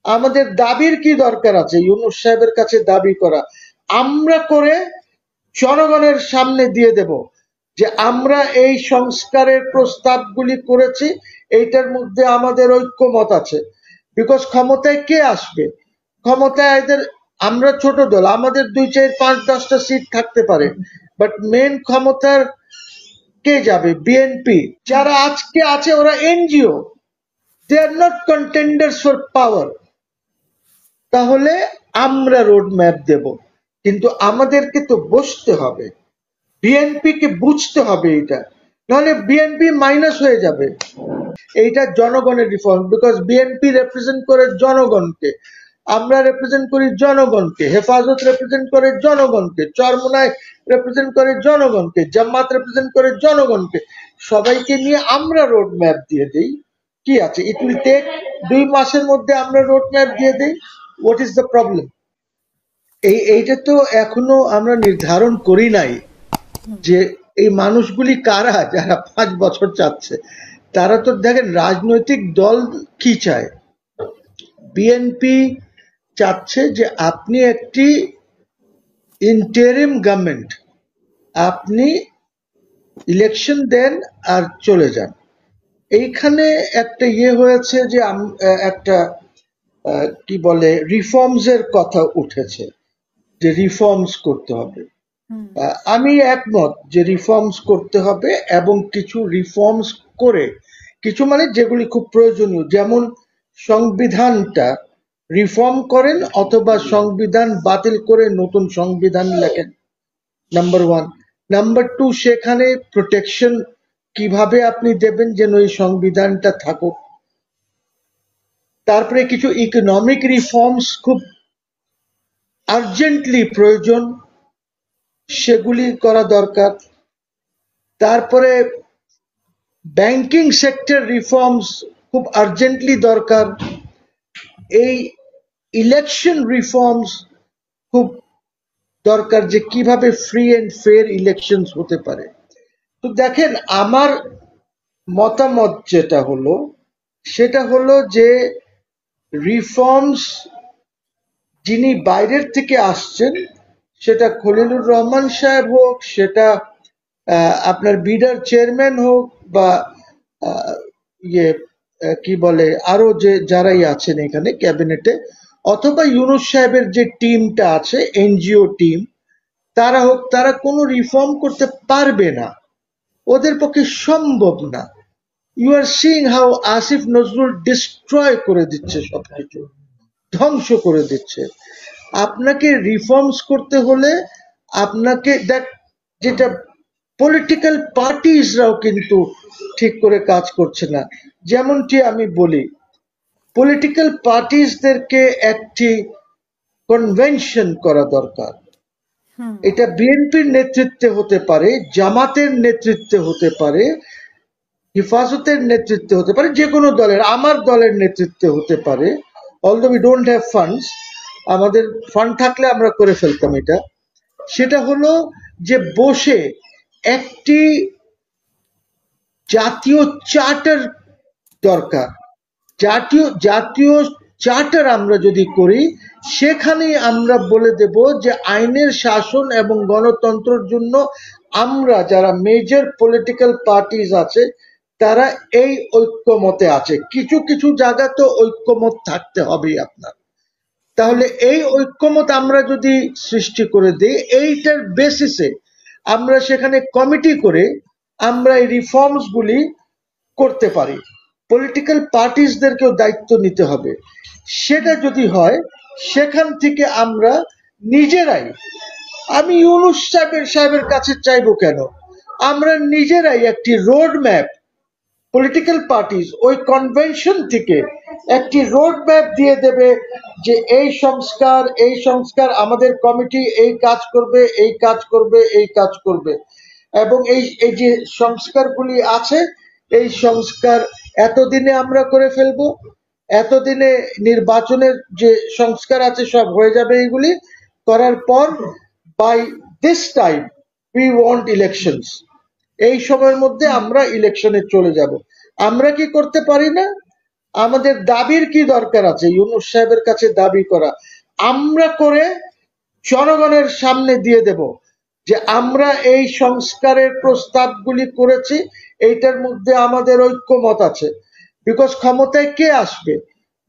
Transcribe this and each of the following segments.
আমাদের দাবির কি দরকার আছে ইউনূস সাহেবের কাছে দাবি করা? আমরা করে জনগণের সামনে দিয়ে দেব যে আমরা এই সংস্কারের প্রস্তাবগুলি করেছি, এইটার মধ্যে আমাদের ঐক্যমত আছে। বিকজ ক্ষমতায় কে আসবে? ক্ষমতায় এদের, আমরা ছোট দল, আমাদের 2, 4, 5, 10টা সিট থাকতে পারে, বাট মেন ক্ষমতার কে যাবে? বিএনপি। যারা আজকে আছে ওরা NGO, they are not contenders for power. তাহলে আমরা রোড ম্যাপ দেব, কিন্তু আমাদেরকে তো বসতে হবে, বিএনপি কে বুঝতে হবে এটা, নাহলে বিএনপি মাইনাস হয়ে যাবে। এইটা জনগণের রিফর্ম, বিকজ বিএনপি রিপ্রেজেন্ট করে জনগণকে, আমরা রিপ্রেজেন্ট করি জনগণকে, হেফাজত রিপ্রেজেন্ট করে জনগণকে, চরমোনাই রিপ্রেজেন্ট করে জনগণকে, জামাত রিপ্রেজেন্ট করে জনগণকে। সবাইকে নিয়ে আমরা রোড ম্যাপ দিয়ে দেই, কি আছে? ইট উইল টেক 2 মাসের মধ্যে আমরা রোড ম্যাপ দিয়ে দেই। What is the problem? এইটা তো এখনো আমরা নির্ধারণ করি নাই যে এই মানুষগুলি কারা যারা 5 বছর চাচ্ছে। তারা তো দেখেন রাজনৈতিক দল কি চায়। বিএনপি চাচ্ছে যে আপনি একটি ইন্টারিম গভর্নমেন্ট, আপনি ইলেকশন দেন আর চলে যান। এইখানে একটা হয়েছে যে একটা কি বলে রিফর্মস এর কথা উঠেছে, যে রিফর্মস করতে হবে। আমি একমত যে রিফর্মস করতে হবে, এবং কিছু রিফর্মস করে, কিছু মানে যেগুলি খুব প্রয়োজনীয়, যেমন সংবিধানটা রিফর্ম করেন অথবা সংবিধান বাতিল করে নতুন সংবিধান লেখেন, নাম্বার 1। নাম্বার 2, সেখানে প্রোটেকশন কিভাবে আপনি দেবেন যেন এই সংবিধানটা থাকুক। তারপরে কিছু ইকোনমিক রিফর্মস খুব আর্জেন্টলি প্রয়োজন, সেগুলি করা দরকার। তারপরে ব্যাংকিং সেক্টর রিফর্মস খুব আর্জেন্টলি দরকার। এই ইলেকশন রিফর্মস খুব দরকার, যে কিভাবে ফ্রি এন্ড ফেয়ার ইলেকশনস হতে পারে। তো দেখেন, আমার মতামত যেটা হলো সেটা হলো যে রিফর্মস যিনি বাইরের থেকে আসছেন, সেটা খলিলুর রহমান সাহেব হোক, সেটা আপনার বিডার চেয়ারম্যান হোক, বা ইয়ে কি বলে আরো যে যারাই আছেন এখানে ক্যাবিনেটে, অথবা ইউনূস সাহেবের যে টিমটা আছে এনজিও টিম, তারা হোক, তারা কোনো রিফর্ম করতে পারবে না, ওদের পক্ষে সম্ভব না। You are seeing how Asif Nazrul destroy করে দিচ্ছে, সবকিছু ধ্বংস করে দিচ্ছে। আপনাকে রিফর্মস করতে হলে আপনাকে দেখ, যেটা পলিটিক্যাল পার্টিসরাও কিন্তু ঠিক করে কাজ করছে না। যেমনটি আমি বলি, পলিটিক্যাল পার্টিসদেরকে একটি কনভেনশন করা দরকার। এটা বিএনপির নেতৃত্বে হতে পারে, জামাতের নেতৃত্বে হতে পারে, হেফাজতের নেতৃত্বে হতে পারে, যে কোনো দলের, আমার দলের নেতৃত্বে হতে পারে। Although we don't have funds, আমাদের ফান্ড থাকলে আমরা করে ফেলতাম এটা। সেটা হলো যে বসে একটি জাতীয় চার্টার দরকার। জাতীয় চার্টার আমরা যদি করি, সেখানে আমরা বলে দেব যে আইনের শাসন এবং গণতন্ত্রের জন্য আমরা যারা মেজর পলিটিক্যাল পার্টিস আছে তারা এই ঐক্যমতে আছে। কিছু কিছু জায়গা তো ঐক্যমত থাকতে হবেই আপনার। তাহলে এই ঐক্যমত আমরা যদি সৃষ্টি করে দিই, এইটার বেসিসে আমরা সেখানে কমিটি করে আমরা এই রিফর্মস গুলি করতে পারি। পলিটিক্যাল পার্টিসদেরকেও দায়িত্ব নিতে হবে। সেটা যদি হয়, সেখান থেকে আমরা নিজেরাই, আমি ইউনূস সাহেবের কাছে চাইবো কেন, আমরা নিজেরাই একটি রোড ম্যাপ, পলিটিক্যাল পার্টিস ওই কনভেনশন থেকে একটি রোড ম্যাপ দিয়ে দেবে যে এই সংস্কার আমাদের কমিটি এই কাজ করবে, এই কাজ করবে, এই কাজ করবে, এবং এই যে সংস্কারগুলি আছে, এই সংস্কার এতদিনে আমরা করে ফেলবো, এতদিনে নির্বাচনের যে সংস্কার আছে সব হয়ে যাবে। এইগুলি করার পর by this time we want elections, এই সময়ের মধ্যে আমরা ইলেকশনে চলে যাব। আমরা কি করতে পারি না? আমাদের দাবির কি দরকার আছে ইউনূস সাহেবের কাছে দাবি করা? আমরা করে জনগণের সামনে দিয়ে দেব যে আমরা এই সংস্কারের প্রস্তাবগুলি করেছি, এইটার মধ্যে আমাদের ঐক্যমত আছে। বিকজ ক্ষমতায় কে আসবে?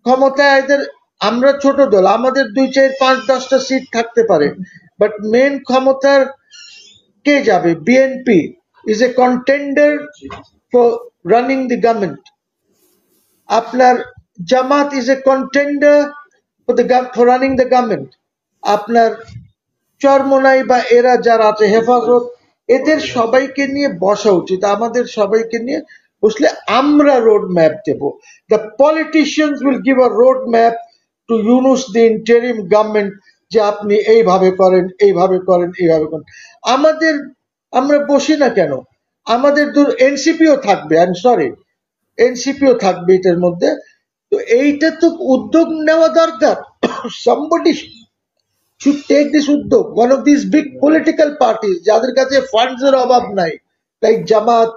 ক্ষমতায় এদের, আমরা ছোট দল, আমাদের 2, 4, 5, 10টা সিট থাকতে পারে, বাট মেন ক্ষমতার কে যাবে? BNP is a contender for running the government. আপনার Jamaat is a contender for running the government. আপনার চরমোনাই বা এরা যারা আছে, হেফাজত, এদের সবাইকে নিয়ে বসা উচিত। আমাদের সবাইকে নিয়ে বসলে আমরা রোড ম্যাপ দেব। The politicians will give a road map to Yunus the interim government, যে আপনি এইভাবে করেন, এইভাবে করেন, এইভাবে করেন। আমাদের, আমরা বসি না কেন? আমাদের এনসিপিও থাকবে, আই এম সরি, এনসিপিও থাকবে এটার মধ্যে। তো এইটা তো উদ্যোগ নেওয়া দরকার। somebody should take this উদ্যোগ। one of these big political parties যাদের কাছে ফান্ডস এর অভাব নাই, লাইক জামাত,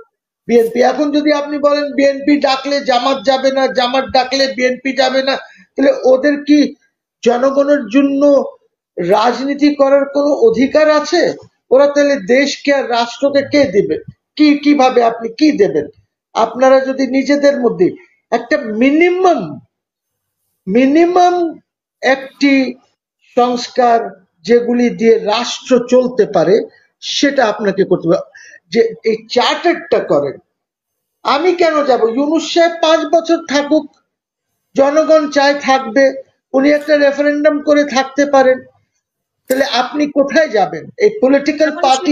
বিএনপি। এখন যদি আপনি বলেন বিএনপি ডাকলে জামাত যাবে না, জামাত ডাকলে বিএনপি যাবে না, তাহলে ওদের কি জনগণের জন্য রাজনীতি করার কোনো অধিকার আছে? ওরা তাহলে দেশকে আর রাষ্ট্রকে কে দিবে? কিভাবে আপনি কি দেবেন? আপনারা যদি নিজেদের মধ্যে একটা মিনিমাম একটি সংস্কার যেগুলি দিয়ে রাষ্ট্র চলতে পারে, সেটা আপনাকে করতে হবে। যে এই চার্টারটা করেন। আমি কেন যাব? ইউনূস সাহেব 5 বছর থাকুক, জনগণ চায় থাকবে, উনি একটা রেফারেন্ডাম করে থাকতে পারেন। তাহলে আপনি কোথায় যাবেন? এই পলিটিক্যাল পার্টি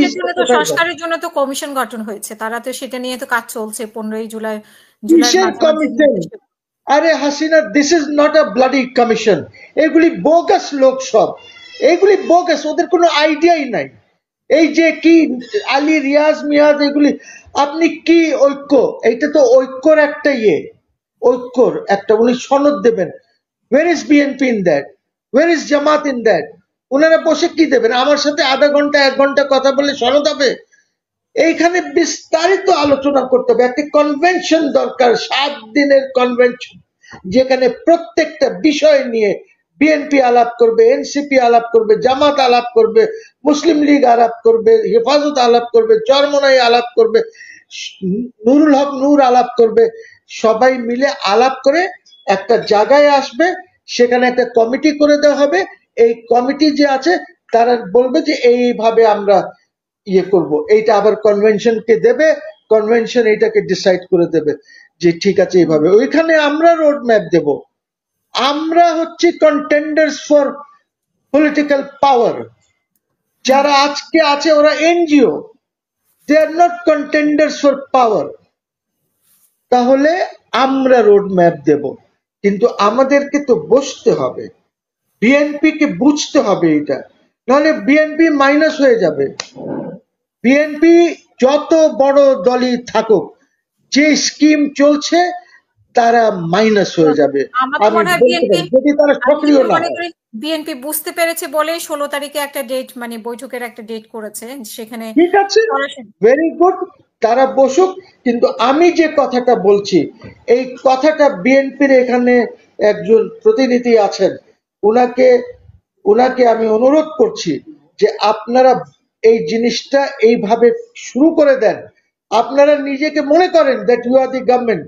সংস্কারের জন্য তো কমিশন গঠন হয়েছে, তারা তো সেটা নিয়ে তো কাজ চলছে। 15 জুলাই কিসের কমিশন? আরে Hasina, this is not a bloody commission. এগুলি বোগাস লোক সব, এগুলি বোগাস, ওদের কোনো আইডিয়াই নাই। এই যে কি আলী রিয়াজ মিয়াজ, এগুলি আপনি কি ঐক্য? এইটা তো ঐক্যর একটা ঐক্যর একটা উনি সনদ দেবেন। ওয়ের is BNP in that? ওয়ের is Jamaat in that? ওনারা বসে কি দেবেন? আমার সাথে আধা ঘন্টা 1 ঘন্টা কথা বলে সনদ হবে? এইখানে বিস্তারিত আলোচনা করতে হবে। একটি কনভেনশন দরকার, 7 দিনের কনভেনশন, যেখানে প্রত্যেকটা বিষয় নিয়ে বিএনপি আলাপ করবে, এনসিপি আলাপ করবে, জামাত আলাপ করবে, মুসলিম লীগ আলাপ করবে, হেফাজত আলাপ করবে, চরমোনাই আলাপ করবে, নুরুল হক নূর আলাপ করবে। সবাই মিলে আলাপ করে একটা জায়গায় আসবে, সেখানে একটা কমিটি করে দেওয়া হবে। এই কমিটি যে আছে তারা বলবে যে এইভাবে আমরা করব। এইটা আবার কনভেনশনকে দেবে, কনভেনশন এইটাকে ডিসাইড করে দেবে যে ঠিক আছে এইভাবে। ওইখানে আমরা রোড ম্যাপ দেব। আমরা হচ্ছে কন্টেন্ডার্স ফর পলিটিক্যাল পাওয়ার। যারা আজকে আছে ওরা NGO, they are not contenders for power. তাহলে আমরা রোড ম্যাপ দেব, কিন্তু আমাদেরকে তো বসতে হবে, বিএনপি কে বুঝতে হবে এটা, নাহলে বিএনপি মাইনাস হয়ে যাবে। বিএনপি যত বড় দলই থাকুক, যে স্কিম চলছে তারা মাইনাস হয়ে যাবে। যদি তারা সক্রিয় না হয়। বিএনপি বুঝতে পেরেছে বলে 16 তারিখে একটা ডেট, মানে বৈঠকের একটা ডেট করেছে, সেখানে ঠিক আছে, ভেরি গুড, তারা বসুক। কিন্তু আমি যে কথাটা বলছি, এই কথাটা বিএনপির এখানে একজন প্রতিনিধি আছেন, উনাকে আমি অনুরোধ করছি যে আপনারা এই জিনিসটা এইভাবে শুরু করে দেন। আপনারা নিজেকে মনে করেন that you are the government,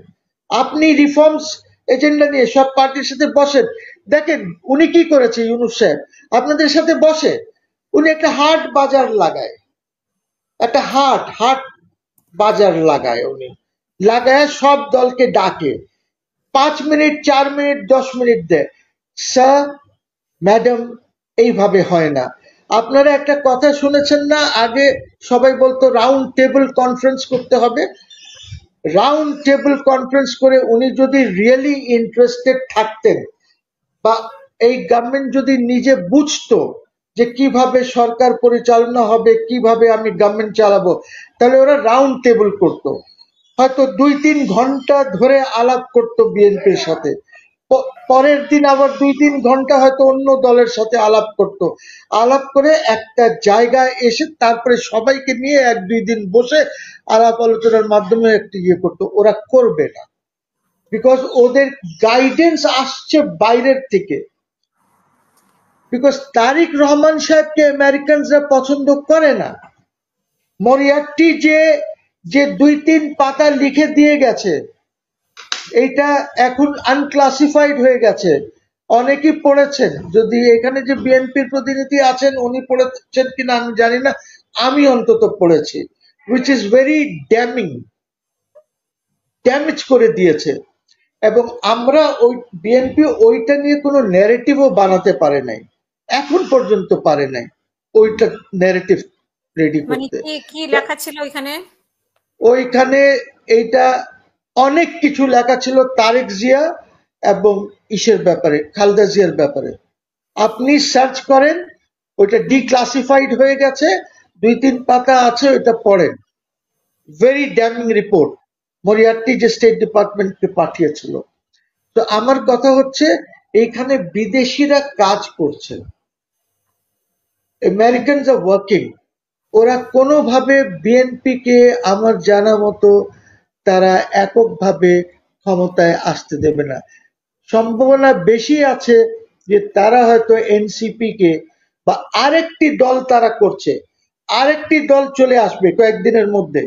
আপনি রিফর্মস এজেন্ডা নিয়ে সব পার্টির সাথে বসেন। দেখেন উনি কি করেছে ইউনূস সাহেব, আপনাদের সাথে বসে উনি একটা হাট বাজার লাগায়, একটা হাট বাজার লাগায়, উনি লাগায় সব দলকে ডাকে, 5 মিনিট, 4 মিনিট, 10 মিনিট দেয়। স্যার, ম্যাডাম, এইভাবে হয় না। আপনারা একটা কথা শুনেছেন না, আগে সবাই বলতো রাউন্ড টেবিল কনফারেন্স করতে হবে। রাউন্ড টেবিল কনফারেন্স করে উনি যদি রিয়েলি ইন্টারেস্টেড থাকতেন, বা এই গভর্নমেন্ট যদি নিজে বুঝতো যে কিভাবে সরকার পরিচালনা হবে, কিভাবে আমি গভর্নমেন্ট চালাবো, তাহলে ওরা রাউন্ড টেবিল করতো, হয়তো 2-3 ঘন্টা ধরে আলাপ করতো বিএনপির সাথে। পরের দিন আবার 2-3 ঘন্টা হয়তো অন্য দলের সাথে আলাপ করতো। আলাপ করে একটা জায়গায় এসে তারপরে সবাইকে নিয়ে 1-2 দিন বসে আলাপ আলোচনার মাধ্যমে একটা করতো। ওরা করবে না। বিকজ ওদের গাইডেন্স আসছে বাইরের থেকে। বিকজ তারিক রহমান সাহেবকে আমেরিকানরা পছন্দ করে না। মরিয়ার্টি যে যে 2-3 পাতা লিখে দিয়ে গেছে, এইটা এখন আনক্লাসিফাইড হয়ে গেছে, অনেকেই পড়েছেন। যদি এখানে যে বিএনপির প্রতিনিধি আছেন উনি পড়েছেন কিনা আমি জানি না, আমি অন্তত পড়েছি, উইচ ইজ ভেরি ড্যামিং, ড্যামেজ করে দিয়েছে। এবং আমরা ওই বিএনপি ওইটা নিয়ে কোনো ন্যারেটিভও বানাতে পারে নাই, এখন পর্যন্ত পারে নাই ওইটা ন্যারেটিভ রেডি মানে করতে। কি কি লেখা ছিল ওইখানে? ওইখানে এইটা অনেক কিছু লেখা ছিল তারেক জিয়া এবং ইসের ব্যাপারে, খালেদা জিয়ার ব্যাপারে। আপনি সার্চ করেন, ওইটা ডিক্লাসিফাইড হয়ে গেছে, 2-3 পাতা আছে, ওইটা পড়েন। ভেরি ড্যামিং রিপোর্ট মরিয়ার্টি যে স্টেট ডিপার্টমেন্টকে পাঠিয়েছিল। তো আমার কথা হচ্ছে এইখানে বিদেশিরা কাজ করছে, আমেরিকানস আর ওয়ার্কিং। ওরা কোনোভাবে বিএনপিকে আমার জানা মতো তারা এককভাবে ক্ষমতায় আসতে দেবে না। সম্ভাবনা বেশি আছে যে তারা হয়তো এনসিপি কে বা আরেকটি দল তারা করছে, আরেকটি দল চলে আসবে কয়েকদিনের মধ্যে।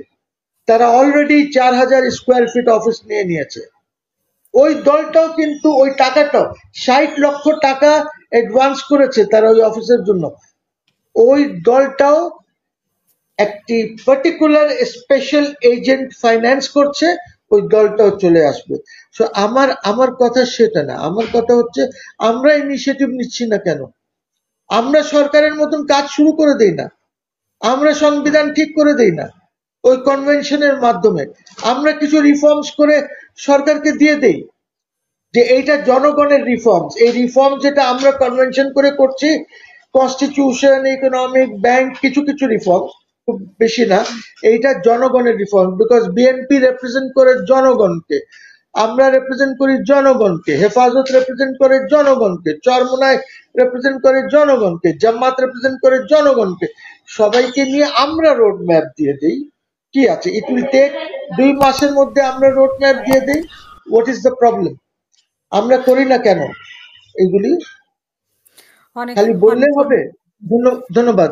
তারা অলরেডি 4000 স্কোয়ার ফিট অফিস নিয়ে নিয়েছে। ওই দলটাও কিন্তু ওই টাকাটাও 60 লক্ষ টাকা অ্যাডভান্স করেছে তারা ওই অফিসের জন্য। ওই দলটাও একটি পার্টিকুলার স্পেশাল এজেন্ট ফাইন্যান্স করছে, ওই দলটাও চলে আসবে। সো আমার আমার কথা সেটা না, আমার কথা হচ্ছে আমরা ইনিশিয়েটিভ নিচ্ছি না কেন? আমরা সরকারের মতন কাজ শুরু করে দেই না, আমরা সংবিধান ঠিক করে দেই না ওই কনভেনশনের মাধ্যমে, আমরা কিছু রিফর্মস করে সরকারকে দিয়ে দেই যে এইটা জনগণের রিফর্মস। এই রিফর্ম যেটা আমরা কনভেনশন করে করছি, কনস্টিটিউশন, ইকোনমিক, ব্যাংক, কিছু কিছু রিফর্ম, খুব বেশি না, এইটা জনগণের রিফর্ম। বিকজ বিএনপি রিপ্রেজেন্ট করে জনগণকে, আমরা রিপ্রেজেন্ট করি জনগণকে, হেফাজত রিপ্রেজেন্ট করে জনগণকে, চরমোনাই রিপ্রেজেন্ট করে জনগণকে, জামাত রিপ্রেজেন্ট করে জনগণকে। সবাইকে নিয়ে আমরা রোড ম্যাপ দিয়ে দিই, কি আছে, ইট উইল টেক 2 মাসের মধ্যে আমরা রোড ম্যাপ দিয়ে দিই। What is the problem? আমরা করি না কেন এগুলি? অনেক খালি অনেক বললে হবে? ধন্যবাদ।